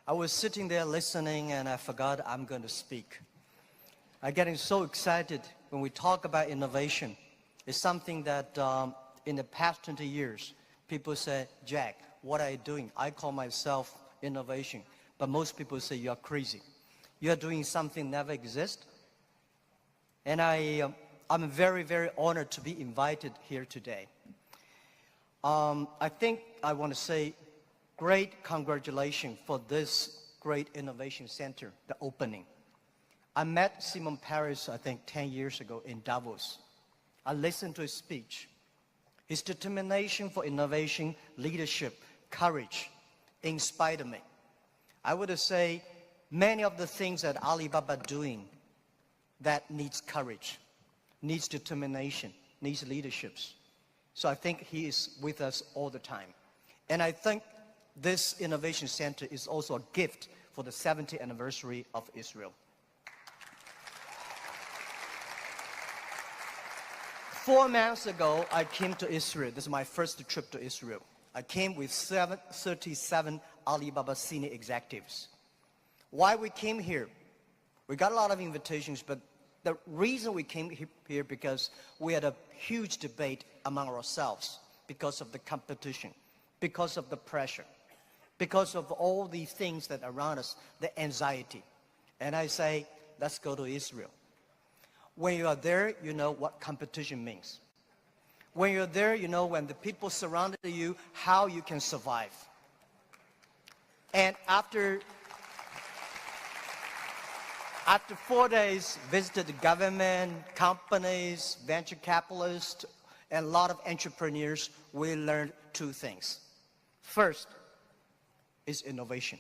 I was sitting there listening and I forgot I'm going to speak. I'm getting so excited when we talk about innovation. It's something that in the past 20 years, people say, Jack, what are you doing? I call myself innovation. But most people say you're crazy. You're doing something never exists. And I'm very, very honored to be invited here today. I think I want to say great congratulations for this great innovation center, the opening. I met Simon Paris, I think, 10 years ago in Davos. I listened to his speech. His determination for innovation, leadership, courage inspired me. I would say many of the things that Alibaba doing that needs courage, needs determination, needs leaderships. So I think he is with us all the time. And I think this innovation center is also a gift for the 70th anniversary of Israel. 4 months ago, I came to Israel. This is my first trip to Israel. I came with 37 Alibaba senior executives. Why we came here? We got a lot of invitations, but the reason we came here because we had a huge debate among ourselves because of the competition, because of the pressure, because of all the things that are around us, the anxiety. And I say, let's go to Israel. When you are there, you know what competition means. When you're there, you know when the people surrounded you, how you can survive. And after 4 days, visited the government, companies, venture capitalists, and a lot of entrepreneurs, we learned 2 things. First is innovation.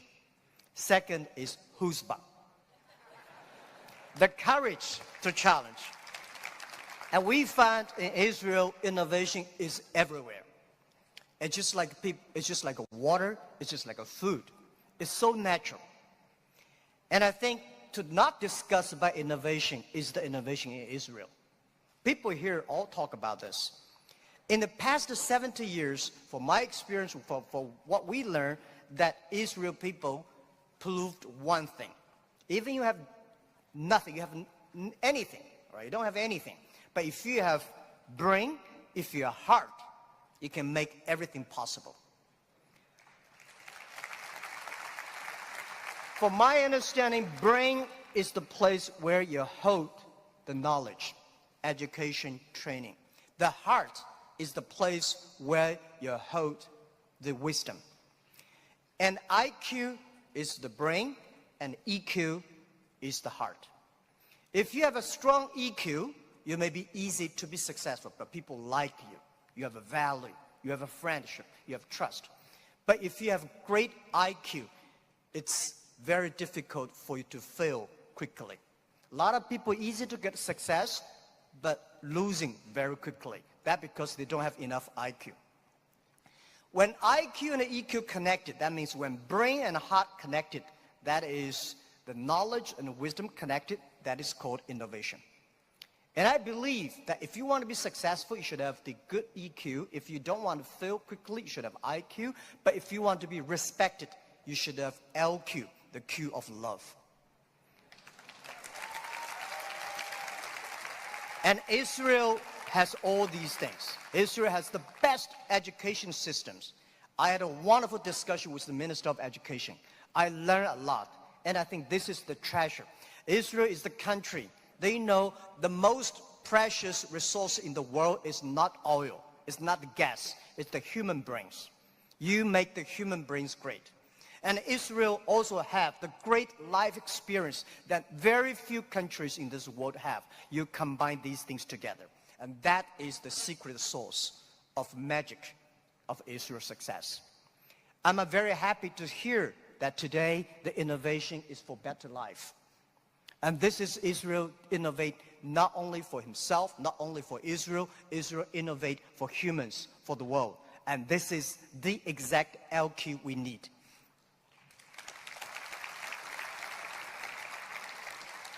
Second is chutzpah, the courage to challenge. And we find in Israel, innovation is everywhere. It's just like water, it's just like a food. It's so natural. And I think to not discuss about innovation is the innovation in Israel. People here all talk about this. In the past 70 years, from my experience, for what we learned, that Israel people proved one thing. Even you have nothing, you have anything, right? You don't have anything. But if you have brain, if you have heart, you can make everything possible. From my understanding, brain is the place where you hold the knowledge, education, training. The heart is the place where you hold the wisdom. And IQ is the brain, and EQ is the heart. If you have a strong EQ, you may be easy to be successful, but people like you. You have a value, you have a friendship, you have trust. But if you have great IQ, it's very difficult for you to fail quickly. A lot of people easy to get success, but losing very quickly. That's because they don't have enough IQ. When IQ and EQ connected, that means when brain and heart connected, that is the knowledge and wisdom connected, that is called innovation. And I believe that if you want to be successful, you should have the good EQ. If you don't want to fail quickly, you should have IQ. But if you want to be respected, you should have LQ, the Q of love. And Israel has all these things. Israel has the best education systems. I had a wonderful discussion with the Minister of Education. I learned a lot, and I think this is the treasure. Israel is the country. They know the most precious resource in the world is not oil, it's not the gas, it's the human brains. You make the human brains great. And Israel also have the great life experience that very few countries in this world have. You combine these things together. And that is the secret source of magic of Israel's success. I'm very happy to hear that today the innovation is for better life. And this is Israel innovate not only for himself, not only for Israel. Israel innovate for humans, for the world. And this is the exact LQ we need.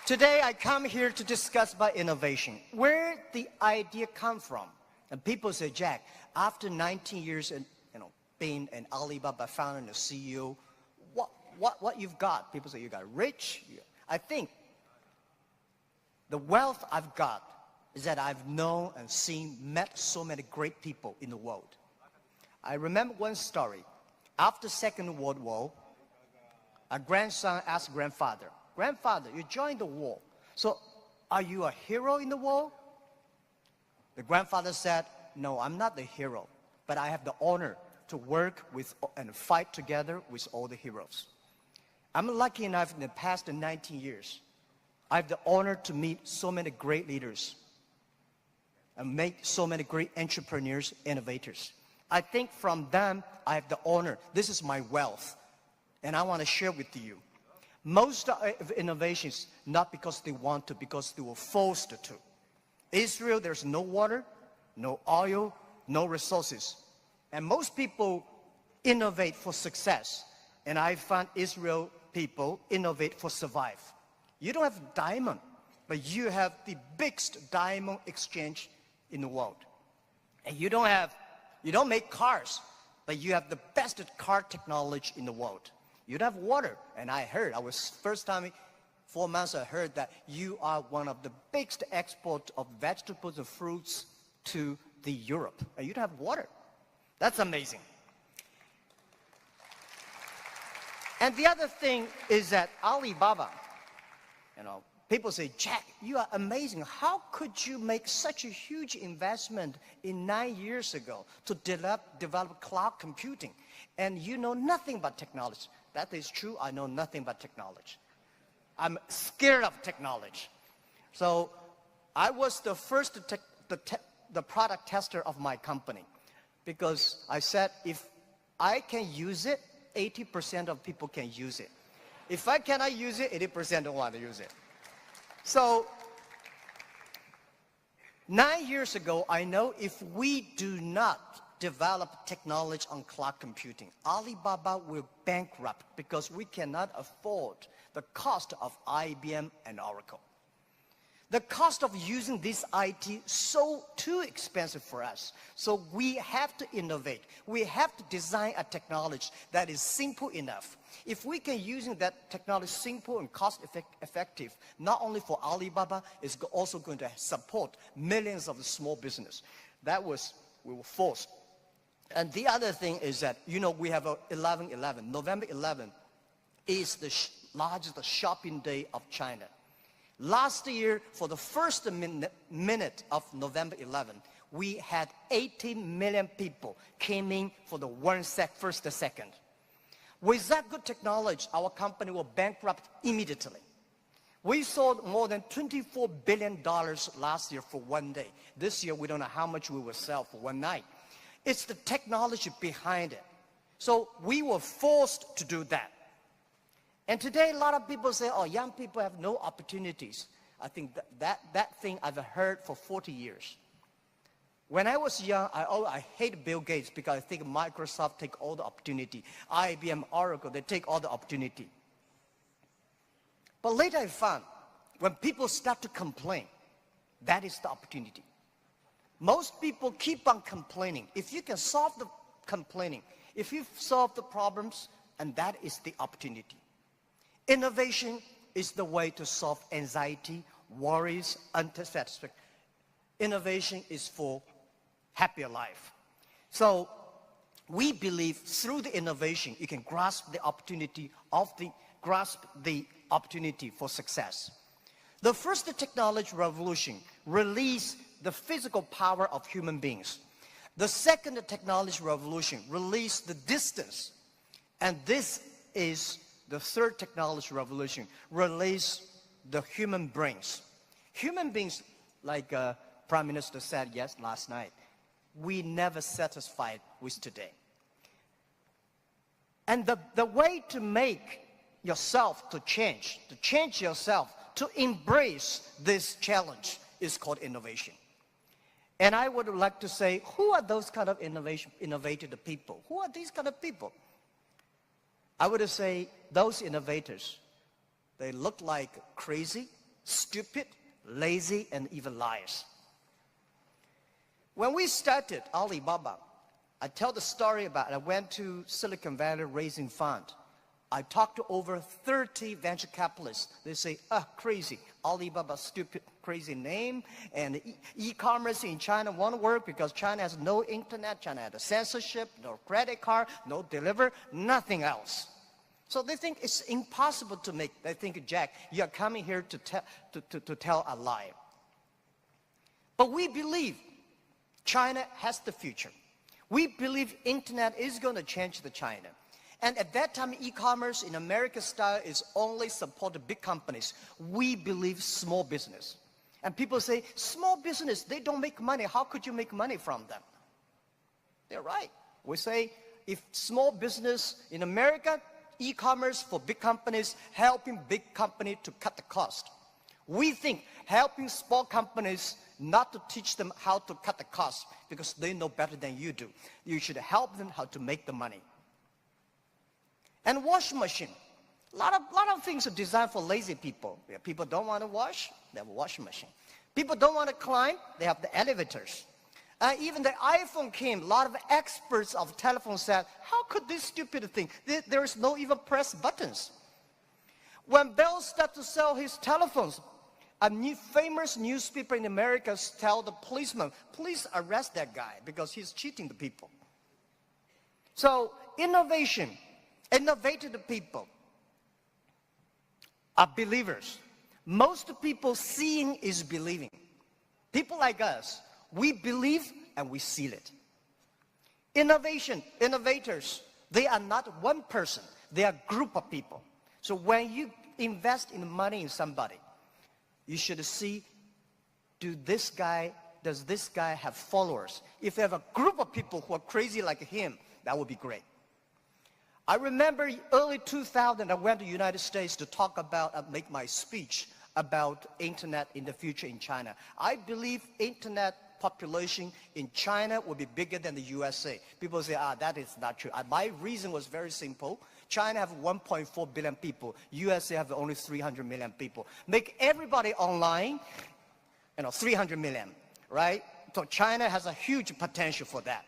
Today I come here to discuss about innovation. Where the idea come from? And people say, Jack, after 19 years in, being an Alibaba founder and a CEO, what you've got. People say you got rich. I think the wealth I've got is that I've known and met so many great people in the world. I remember one story. After Second World War, a grandson asked grandfather, "Grandfather, you joined the war. So are you a hero in the war?" The grandfather said, "No, I'm not the hero, but I have the honor to work with and fight together with all the heroes. I'm lucky enough in the past 19 years, I have the honor to meet so many great leaders and make so many great entrepreneurs, innovators. I think from them, I have the honor. This is my wealth, and I want to share with you. Most of innovations, not because they want to, because they were forced to. Israel, there's no water, no oil, no resources. And most people innovate for success. And I found Israel people innovate for survive. You don't have diamond, but you have the biggest diamond exchange in the world. And you don't make cars, but you have the best car technology in the world. You don't have water. And first time, 4 months, I heard that you are one of the biggest export of vegetables and fruits to the Europe. And you don't have water. That's amazing. And the other thing is that Alibaba, people say, "Jack, you are amazing. How could you make such a huge investment in 9 years ago to develop cloud computing? And you know nothing about technology." That is true. I know nothing about technology. I'm scared of technology. So I was the first the product tester of my company, because I said, if I can use it, 80% of people can use it. If I cannot use it, 80% don't want to use it. So 9 years ago, I know if we do not develop technology on cloud computing, Alibaba will bankrupt, because we cannot afford the cost of IBM and Oracle. The cost of using this IT so too expensive for us. So we have to innovate. We have to design a technology that is simple enough. If we can using that technology simple and cost effective, not only for Alibaba, it's also going to support millions of small business. We were forced. And the other thing is that, we have 11/11. November 11 is the largest shopping day of China. Last year, for the first minute of November 11, we had 80 million people came in for the first second. With that good technology, our company will bankrupt immediately. We sold more than $24 billion last year for one day. This year, we don't know how much we will sell for one night. It's the technology behind it. So we were forced to do that. And today, a lot of people say, "Oh, young people have no opportunities." I think that thing I've heard for 40 years. When I was young, I hated Bill Gates, because I think Microsoft take all the opportunity. IBM, Oracle, they take all the opportunity. But later I found, when people start to complain, that is the opportunity. Most people keep on complaining. If you can solve the complaining, if you solve the problems, and that is the opportunity. Innovation is the way to solve anxiety, worries, unsatisfaction. Innovation is for happier life. So we believe through the innovation, you can grasp the opportunity for success. The first technology revolution released the physical power of human beings. The second technology revolution released the distance. And this is the third technology revolution, release the human brains. Human beings, like Prime Minister said last night, we never satisfied with today. And the way to make yourself to change yourself, to embrace this challenge is called innovation. And I would like to say, who are those kind of innovative people? Who are these kind of people? I would say those innovators, they look like crazy, stupid, lazy, and even liars. When we started Alibaba, I tell the story about I went to Silicon Valley raising fund. I talked to over 30 venture capitalists. They say, crazy. Alibaba, stupid, crazy name. And e-commerce in China won't work because China has no internet. China has censorship, no credit card, no delivery, nothing else. So they think it's impossible to make. They think, Jack, you're coming here to tell a lie. But we believe China has the future. We believe internet is going to change the China. And at that time, e-commerce in American style is only supported big companies. We believe small business. And people say, small business, they don't make money. How could you make money from them? They're right. We say, if small business in America, e-commerce for big companies, helping big companies to cut the cost. We think helping small companies not to teach them how to cut the cost because they know better than you do. You should help them how to make the money. And washing machine. A lot of things are designed for lazy people. People don't want to wash, they have a washing machine. People don't want to climb, they have the elevators. Even the iPhone came, a lot of experts of telephone said, how could this stupid thing? There is no even press buttons. When Bell started to sell his telephones, a famous newspaper in America tell the policeman, please arrest that guy because he's cheating the people. So innovative people are believers. Most people seeing is believing. People like us, we believe and we seal it. Innovators, they are not one person, they are a group of people. So when you invest in money in somebody, you should see, does this guy have followers? If you have a group of people who are crazy like him, that would be great. I remember early 2000, I went to the United States to talk about, make my speech about internet in the future in China. I believe internet population in China will be bigger than the USA. People say, that is not true. My reason was very simple. China have 1.4 billion people. USA have only 300 million people. Make everybody online, 300 million, right? So China has a huge potential for that.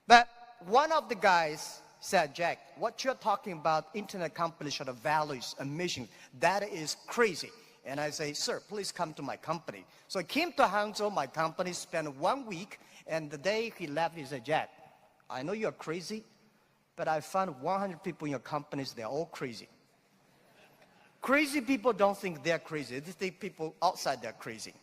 But one of the guys said, Jack, what you're talking about, internet companies should have values and mission. That is crazy. And I say, sir, please come to my company. So I came to Hangzhou, my company, spent 1 week, and the day he left, he said, Jack, I know you're crazy, but I found 100 people in your companies, they're all crazy. Crazy people don't think they're crazy. They think people outside they're crazy.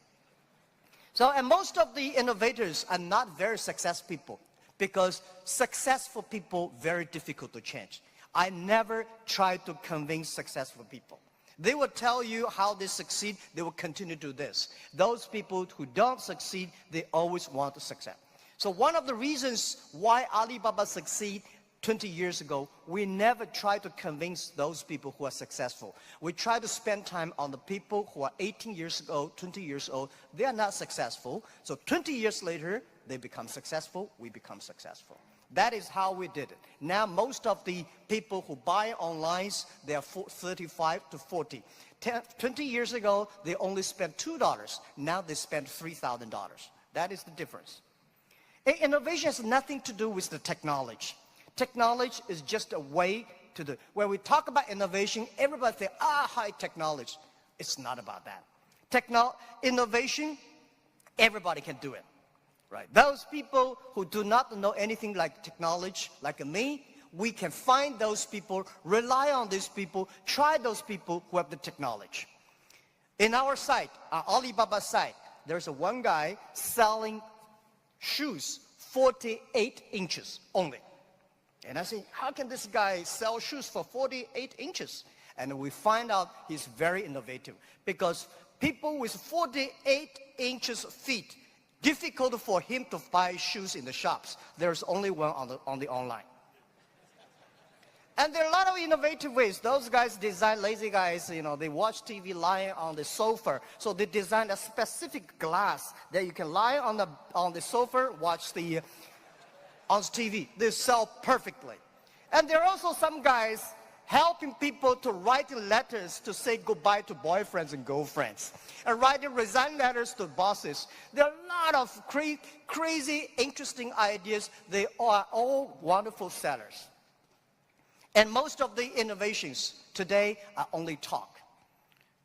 So, and most of the innovators are not very successful people because successful people, very difficult to change. I never try to convince successful people. They will tell you how they succeed, they will continue to do this. Those people who don't succeed, they always want to succeed. So one of the reasons why Alibaba succeed 20 years ago, we never try to convince those people who are successful. We try to spend time on the people who are 18 years old, 20 years old. They are not successful. So 20 years later, they become successful, we become successful. That is how we did it. Now most of the people who buy online, they are 35 to 40. 20 years ago, they only spent $2. Now they spend $3,000. That is the difference. Innovation has nothing to do with the technology. Technology is just a way to do. When we talk about innovation, everybody thinks, high technology. It's not about that. Innovation, everybody can do it. Right? Those people who do not know anything like technology, like me, we can find those people, rely on these people, try those people who have the technology. In our site, our Alibaba site, there's one guy selling shoes 48 inches only. And I say, how can this guy sell shoes for 48 inches? And we find out he's very innovative because people with 48 inches feet, difficult for him to buy shoes in the shops. There's only one on the online. And there are a lot of innovative ways. Those guys design, lazy guys, they watch TV lying on the sofa. So they design a specific glass that you can lie on the sofa, watch on TV. They sell perfectly. And there are also some guys helping people to write letters to say goodbye to boyfriends and girlfriends, and writing resign letters to bosses. There are a lot of crazy, interesting ideas. They are all wonderful sellers. And most of the innovations today are only talk.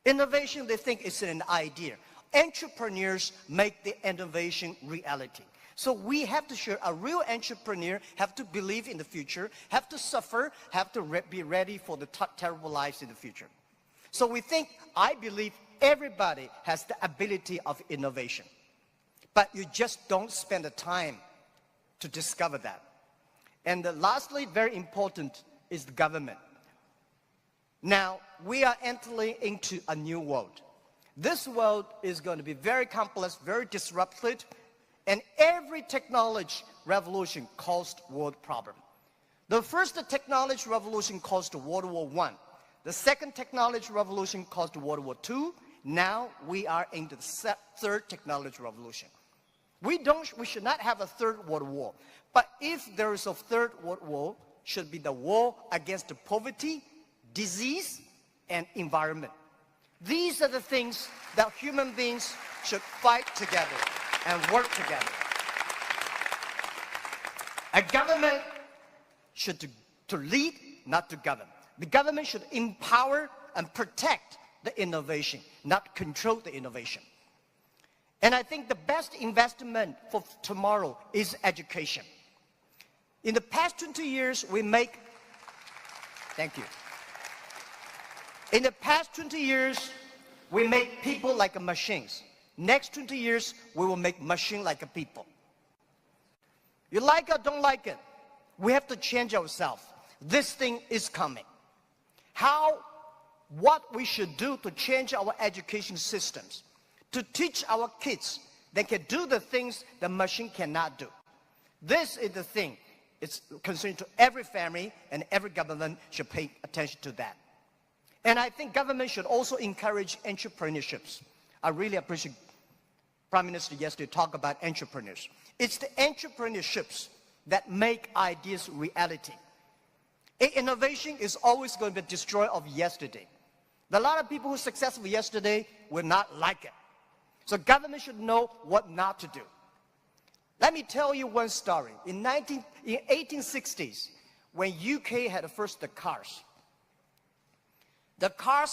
Innovation, they think, is an idea. Entrepreneurs make the innovation reality. So we have to show a real entrepreneur have to believe in the future, have to suffer, have to be ready for the terrible lives in the future. So we think, I believe everybody has the ability of innovation. But you just don't spend the time to discover that. And lastly, very important, is the government. Now, we are entering into a new world. This world is going to be very complex, very disrupted, and every technology revolution caused world problem. The first technology revolution caused World War I. The second technology revolution caused World War II. Now we are in the third technology revolution. We should not have a third world war. But if there is a third world war, should be the war against poverty, disease, and environment. These are the things that human beings should fight together and work together. A government should to lead, not to govern. The government should empower and protect the innovation, not control the innovation. And I think the best investment for tomorrow is education. In the past 20 years, thank you. In the past 20 years, we make people like machines. Next 20 years, we will make machines like people. You like it or don't like it, we have to change ourselves. This thing is coming. What we should do to change our education systems, to teach our kids they can do the things the machine cannot do. This is the thing. It's concerned to every family, and every government should pay attention to that. And I think government should also encourage entrepreneurships. I really appreciate Prime Minister yesterday talk about entrepreneurs. It's the entrepreneurships that make ideas reality. Innovation is always going to be destroyed of yesterday. A lot of people who were successful yesterday will not like it. So government should know what not to do. Let me tell you one story. In 1860s, when UK had first the cars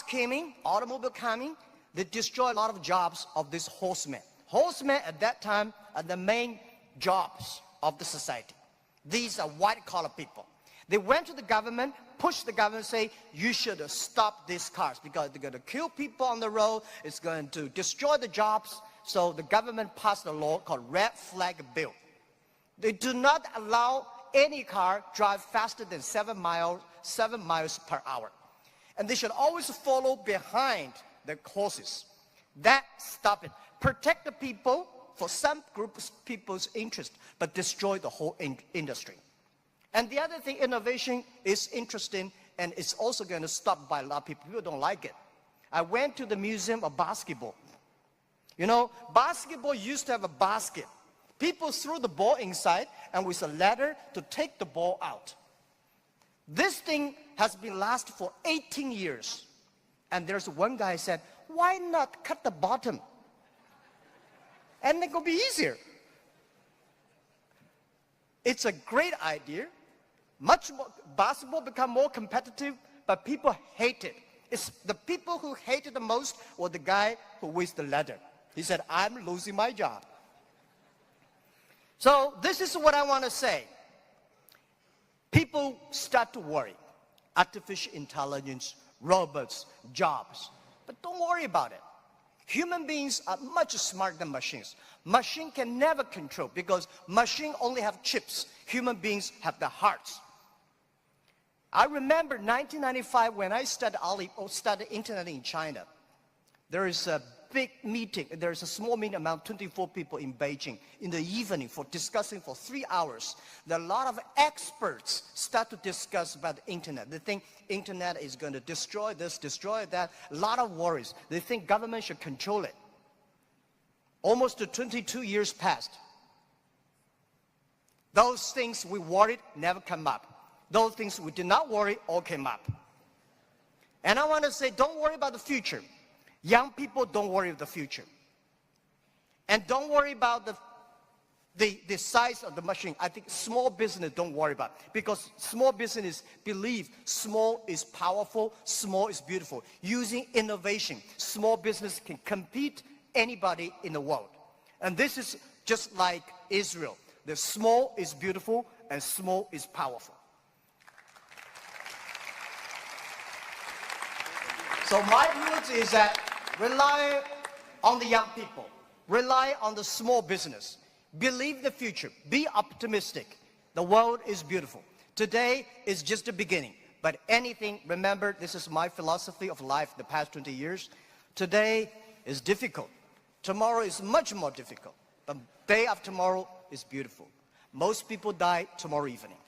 came in, automobile coming, they destroyed a lot of jobs of these horsemen. Horsemen at that time are the main jobs of the society. These are white-collar people. They went to the government, pushed the government, say, you should stop these cars because they're going to kill people on the road, it's going to destroy the jobs. So the government passed a law called Red Flag Bill. They do not allow any car drive faster than 7 miles per hour. And they should always follow behind the horses. That stop it. Protect the people for some groups of people's interest, but destroy the whole industry. And the other thing, innovation is interesting, and it's also going to stop by a lot of people. People don't like it. I went to the Museum of Basketball. You know, basketball used to have a basket. People threw the ball inside and with a ladder to take the ball out. This thing has been lasting for 18 years. And there's one guy said, why not cut the bottom? And it will be easier. It's a great idea. Much more, basketball become more competitive, but people hate it. It's the people who hate it the most were the guy who with the ladder. He said, I'm losing my job. So this is what I want to say. People start to worry. Artificial intelligence, robots, jobs. But don't worry about it. Human beings are much smarter than machines. Machine can never control because machine only have chips. Human beings have the hearts. I remember 1995 when I started internet in China. There is a big meeting. There is a small meeting among 24 people in Beijing in the evening for discussing for 3 hours. There are a lot of experts start to discuss about the internet. They think internet is going to destroy this, destroy that. A lot of worries. They think government should control it. Almost 22 years passed. Those things we worried never come up. Those things we did not worry all came up. And I want to say, don't worry about the future. Young people, don't worry about the future. And don't worry about the size of the machine, I think small business don't worry about, because small business believe small is powerful, small is beautiful. Using innovation, small business can compete anybody in the world. And this is just like Israel. The small is beautiful and small is powerful. So my rules is that rely on the young people, rely on the small business. Believe the future. Be optimistic. The world is beautiful. Today is just the beginning. But anything, remember, this is my philosophy of life the past 20 years. Today is difficult. Tomorrow is much more difficult. But day after tomorrow is beautiful. Most people die tomorrow evening.